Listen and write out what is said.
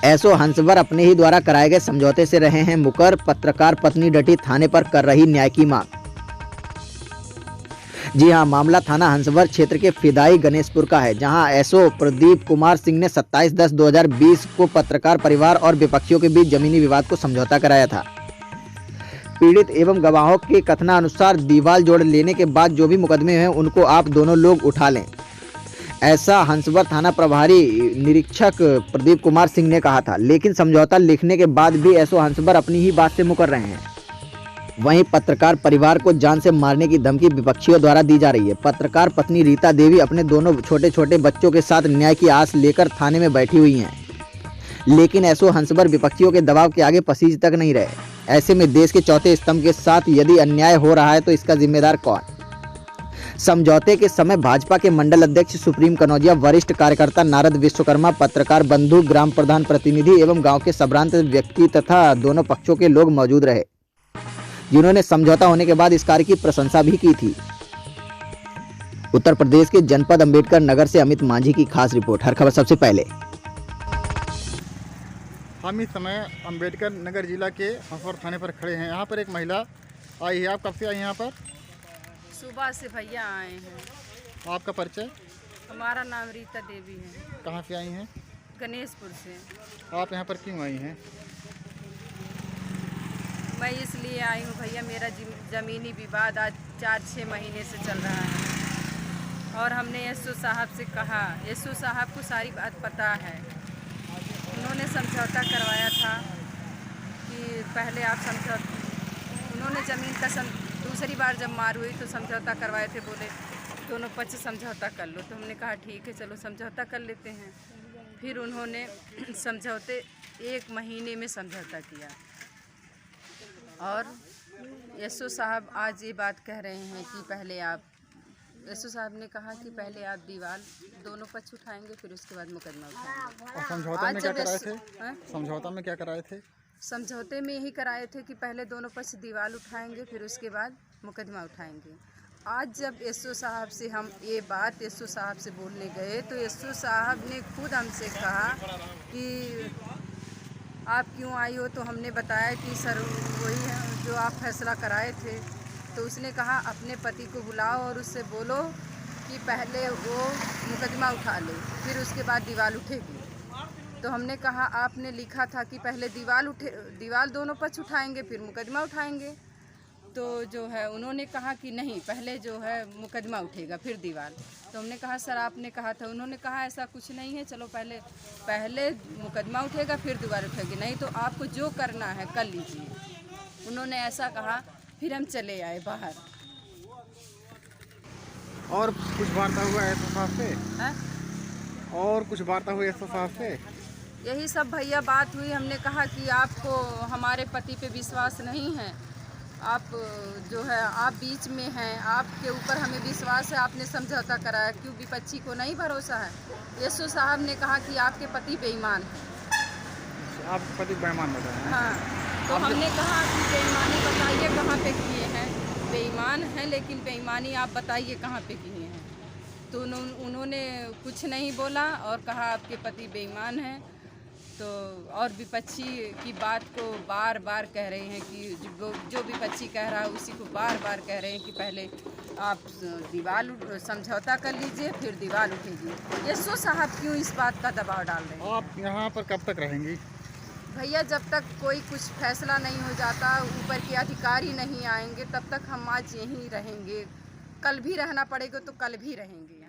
SO Hanswar अपने ही द्वारा कराए गए समझौते से रहे हैं मुकर। पत्रकार पत्नी डटी थाने पर कर रही न्याय की मांग। जी हां, मामला थाना हंसवर क्षेत्र के फिदाई गणेशपुर का है, जहां एसओ प्रदीप कुमार सिंह ने 27/10/2020 को पत्रकार परिवार और विपक्षियों के बीच जमीनी विवाद को समझौता कराया था। पीड़ित एवं गवाहों के कथनानुसार दीवार जोड़ लेने के बाद जो भी मुकदमे हैं उनको आप दोनों लोग उठा लें, ऐसा हंसवर थाना प्रभारी निरीक्षक प्रदीप कुमार सिंह ने कहा था। लेकिन समझौता लिखने के बाद भी एसओ हंसवर अपनी ही बात से मुकर रहे हैं। वहीं पत्रकार परिवार को जान से मारने की धमकी विपक्षियों द्वारा दी जा रही है। पत्रकार पत्नी रीता देवी अपने दोनों छोटे छोटे बच्चों के साथ न्याय की आस लेकर थाने में बैठी हुई हैं, लेकिन एसओ हंसवर विपक्षियों के दबाव के आगे पसीज तक नहीं रहे। ऐसे में देश के चौथे स्तंभ के साथ यदि अन्याय हो रहा है तो इसका जिम्मेदार कौन? समझौते के समय भाजपा के मंडल अध्यक्ष सुप्रीम कनौजिया, वरिष्ठ कार्यकर्ता नारद विश्वकर्मा, पत्रकार बंधु, ग्राम प्रधान प्रतिनिधि एवं गांव के संभ्रांत व्यक्ति तथा दोनों पक्षों के लोग मौजूद रहे, जिन्होंने समझौता होने के बाद इस कार्य की प्रशंसा भी की थी। उत्तर प्रदेश के जनपद अंबेडकर नगर से अमित मांझी की खास रिपोर्ट। हर खबर सबसे पहले। हम इस समय अंबेडकर नगर जिला के हंसवर थाने पर खड़े हैं। यहाँ पर एक महिला आई है। आप कब से आई हैं यहाँ पर? सुबह से भैया आए हैं। आपका परिचय? हमारा नाम रीता देवी है। कहाँ से आई हैं? गणेशपुर से। आप यहाँ पर क्यों आई हैं? मैं इसलिए आई हूँ भैया, मेरा ज़मीनी विवाद आज 4-6 महीने से चल रहा है और हमने एसओ साहब से कहा। एसओ साहब को सारी बात पता है। उन्होंने समझौता करवाया था कि पहले आप उन्होंने ज़मीन का दूसरी बार जब मार हुई तो समझौता करवाए थे, बोले दोनों पक्ष समझौता कर लो। तो हमने कहा ठीक है, चलो समझौता कर लेते हैं। फिर उन्होंने समझौते 1 महीने में समझौता किया और एसओ साहब आज ये बात कह रहे हैं कि पहले आप, एसओ साहब ने कहा कि पहले आप दीवार दोनों पक्ष उठाएंगे, फिर उसके बाद मुकदमा उठाएंगे। और समझौता में क्या कराए थे? समझौता में क्या कराए थे? समझौते में यही कराए थे कि पहले दोनों पक्ष दीवार उठाएंगे, फिर उसके बाद मुकदमा उठाएंगे। आज जब एसओ साहब से हम ये बात एसओ साहब से बोलने गए तो एसओ साहब ने खुद हमसे कहा कि आप क्यों आई हो? तो हमने बताया कि सर वही है जो आप फैसला कराए थे। तो उसने कहा अपने पति को बुलाओ और उससे बोलो कि पहले वो मुकदमा उठा ले, फिर उसके बाद दीवार उठेगी। तो हमने कहा आपने लिखा था कि पहले दीवार दोनों पक्ष उठाएंगे, फिर मुकदमा उठाएंगे। तो जो है उन्होंने कहा कि नहीं, पहले जो है मुकदमा उठेगा फिर दीवार। तो हमने कहा सर आपने कहा था। उन्होंने कहा ऐसा कुछ नहीं है, चलो पहले मुकदमा उठेगा फिर दीवार उठेगी, नहीं तो आपको जो करना है कर लीजिए। उन्होंने ऐसा कहा। फिर हम चले आए बाहर। और कुछ वार्ता हुआ एसओ साहब से? है? और कुछ वार्ता हुई एसओ साहब से? यही सब भैया बात हुई। हमने कहा कि आपको हमारे पति पे विश्वास नहीं है, आप जो है आप बीच में हैं, आपके ऊपर हमें विश्वास है, आपने समझौता कराया, क्यों विपक्षी को नहीं भरोसा है? एसओ साहब ने कहा कि आपके पति बेईमान हैं। आपके पति बेईमान बताए? हाँ। तो हमने कहा कि बेईमानी बताइए कहाँ पे किए हैं? बेईमान हैं, लेकिन बेईमानी आप बताइए कहाँ पे किए हैं? तो उन्होंने कुछ नहीं बोला और कहा आपके पति बेईमान हैं। तो और विपक्षी की बात को बार बार कह रहे हैं कि जो विपक्षी कह रहा है उसी को बार बार कह रहे हैं कि पहले आप दीवार समझौता कर लीजिए, फिर दीवार उठेगी। एसओ साहब क्यों इस बात का दबाव डाल रहे हैं? आप यहाँ पर कब तक रहेंगी? भैया जब तक कोई कुछ फैसला नहीं हो जाता, ऊपर के अधिकारी नहीं आएंगे, तब तक हम आज यहीं रहेंगे। कल भी रहना पड़ेगा तो कल भी रहेंगे।